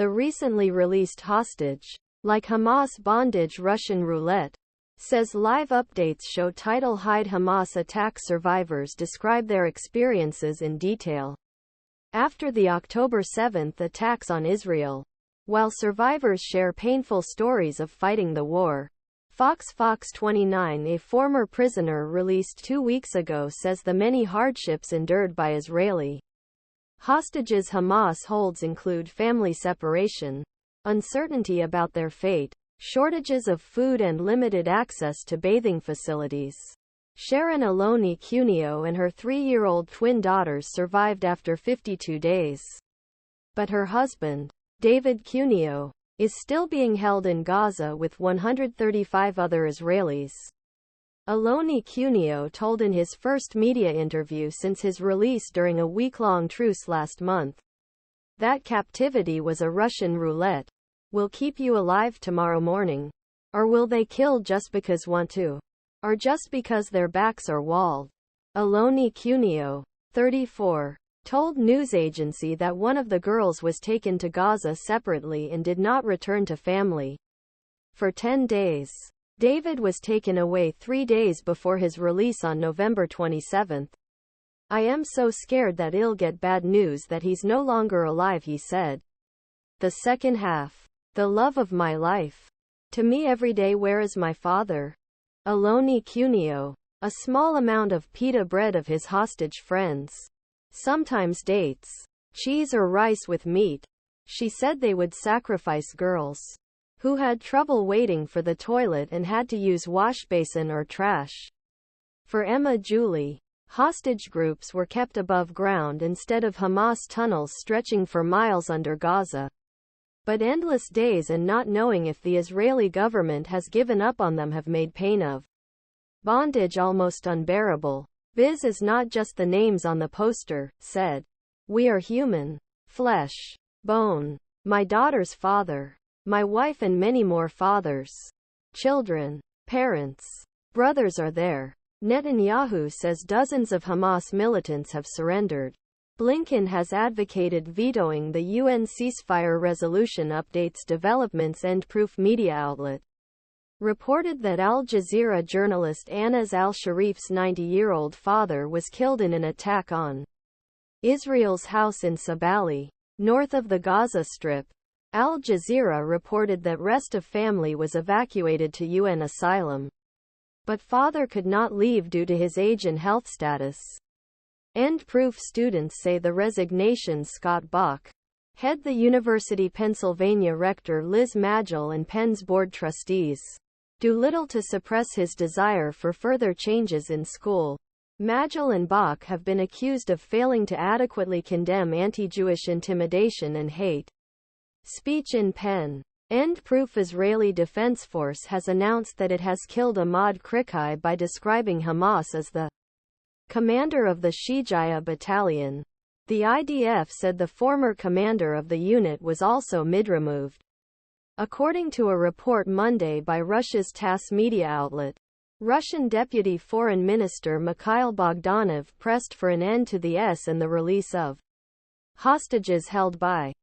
The recently released hostage, like Hamas bondage Russian roulette, says live updates Show Title Hide Hamas attack survivors describe their experiences in detail. After the October 7 attacks on Israel, while survivors share painful stories of fighting the war, Fox 29, a former prisoner released 2 weeks ago, says the many hardships endured by Israeli hostages Hamas holds include family separation, uncertainty about their fate, shortages of food and limited access to bathing facilities. Sharon Alony-Cunio and her 3-year-old twin daughters survived after 52 days. But her husband, David Cunio, is still being held in Gaza with 135 other Israelis. Alony-Cunio told in his first media interview since his release during a week-long truce last month that captivity was a Russian roulette. Will keep you alive tomorrow morning? Or will they kill just because want to? Or just because their backs are walled? Alony-Cunio, 34, told news agency that one of the girls was taken to Gaza separately and did not return to family for 10 days. David was taken away 3 days before his release on November 27. I am so scared that he'll get bad news that he's no longer alive, he said. The second half. The love of my life. To me every day, where is my father? Alony-Cunio. A small amount of pita bread of his hostage friends. Sometimes dates. Cheese or rice with meat. She said they would sacrifice girls who had trouble waiting for the toilet and had to use washbasin or trash. For Emad Julie, hostage groups were kept above ground instead of Hamas tunnels stretching for miles under Gaza. But endless days and not knowing if the Israeli government has given up on them have made pain of bondage almost unbearable. Biz is not just the names on the poster, said. We are human. Flesh. Bone. My daughter's father. My wife and many more fathers. Children. Parents. Brothers are there. Netanyahu says dozens of Hamas militants have surrendered. Blinken has advocated vetoing the UN ceasefire resolution, updates developments. Proof media outlet reported that Al Jazeera journalist Anas al-Sharif's 90-year-old father was killed in an attack on Israel's house in Cebaliye, north of the Gaza Strip. Al Jazeera reported that rest of family was evacuated to UN asylum, but father could not leave due to his age and health status. Proof students say the resignations. Scott Bok, head the University Pennsylvania rector Liz Magill and Penn's board trustees, do little to suppress his desire for further changes in school. Magill and Bok have been accused of failing to adequately condemn anti-Jewish intimidation and hate speech in Penn. Proof Israeli Defense Force has announced that it has killed Emad Krikae by describing Hamas as the commander of the Shejaiya Battalion. The IDF said the former commander of the unit was also mid-removed. According to a report Monday by Russia's Tass media outlet, Russian Deputy Foreign Minister Mikhail pressed for an end to the and the release of hostages held by